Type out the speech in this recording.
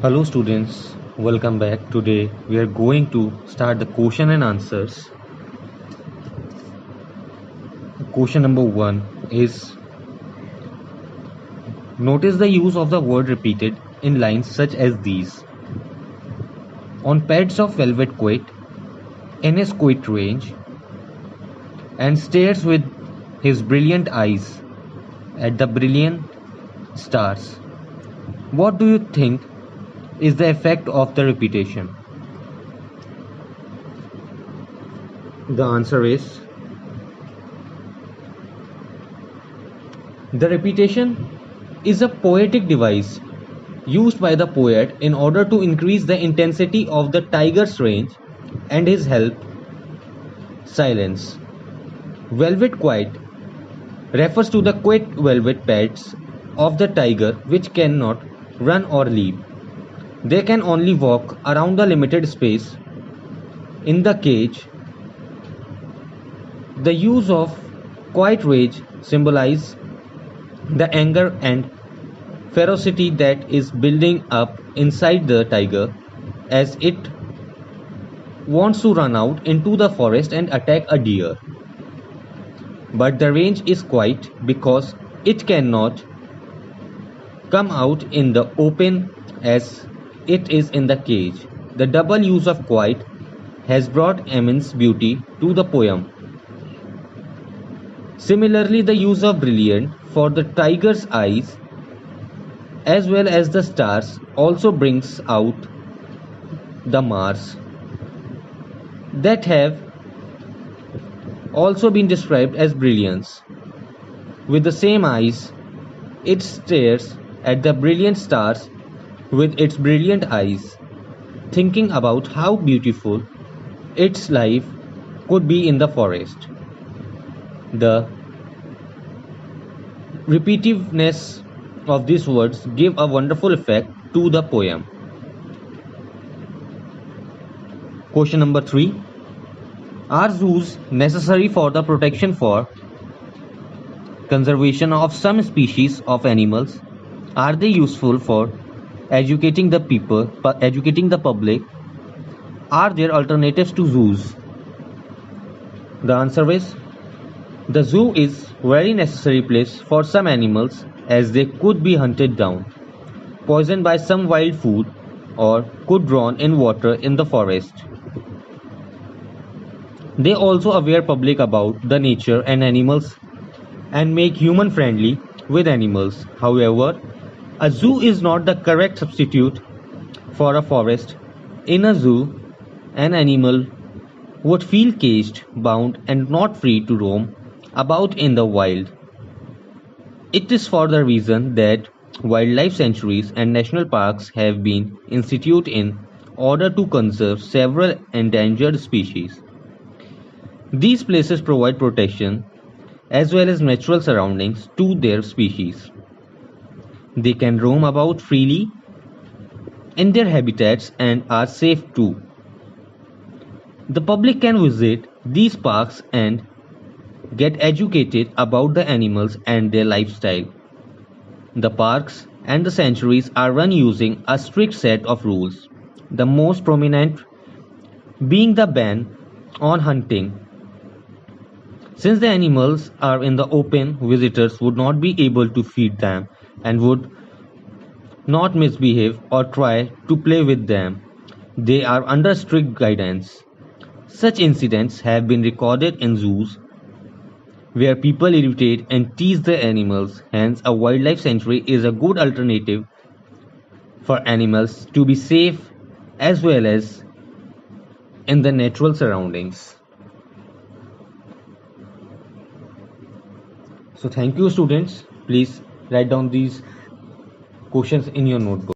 Hello students, welcome back. Today we are going to start the question and answers. Question number 1 is: notice the use of the word repeated in lines such as these. On pads of velvet quit, in his quit range, and stares with his brilliant eyes at the brilliant stars. What do you think is the effect of the repetition? The answer is: the repetition is a poetic device used by the poet in order to increase the intensity of the tiger's range and his help silence. Velvet quiet refers to the quiet velvet pads of the tiger which cannot run or leap. They can only walk around the limited space in the cage. The use of quiet rage symbolizes the anger and ferocity that is building up inside the tiger as it wants to run out into the forest and attack a deer. But the range is quiet because it cannot come out in the open as it is in the cage. The double use of quiet has brought immense beauty to the poem. Similarly, the use of brilliant for the tiger's eyes as well as the stars also brings out the Mars that have also been described as brilliance. With the same eyes, it stares at the brilliant stars with its brilliant eyes, thinking about how beautiful its life could be in the forest. The repetitiveness of these words give a wonderful effect to the poem. Question number 3: are zoos necessary for the protection for conservation of some species of animals? Are they useful for educating the people, educating the public? Are there alternatives to zoos? The answer is: the zoo is very necessary place for some animals as they could be hunted down, poisoned by some wild food, or could drown in water in the forest. They also aware public about the nature and animals and make human friendly with animals. However, a zoo is not the correct substitute for a forest. In a zoo, an animal would feel caged, bound, and not free to roam about in the wild. It is for the reason that wildlife sanctuaries and national parks have been instituted in order to conserve several endangered species. These places provide protection as well as natural surroundings to their species. They can roam about freely in their habitats and are safe too. The public can visit these parks and get educated about the animals and their lifestyle. The parks and the sanctuaries are run using a strict set of rules, the most prominent being the ban on hunting. Since the animals are in the open, visitors would not be able to feed them and would not misbehave or try to play with them. They are under strict guidance. Such incidents have been recorded in zoos where people irritate and tease the animals. Hence, a wildlife sanctuary is a good alternative for animals to be safe as well as in the natural surroundings. So thank you students. Please write down these questions in your notebook.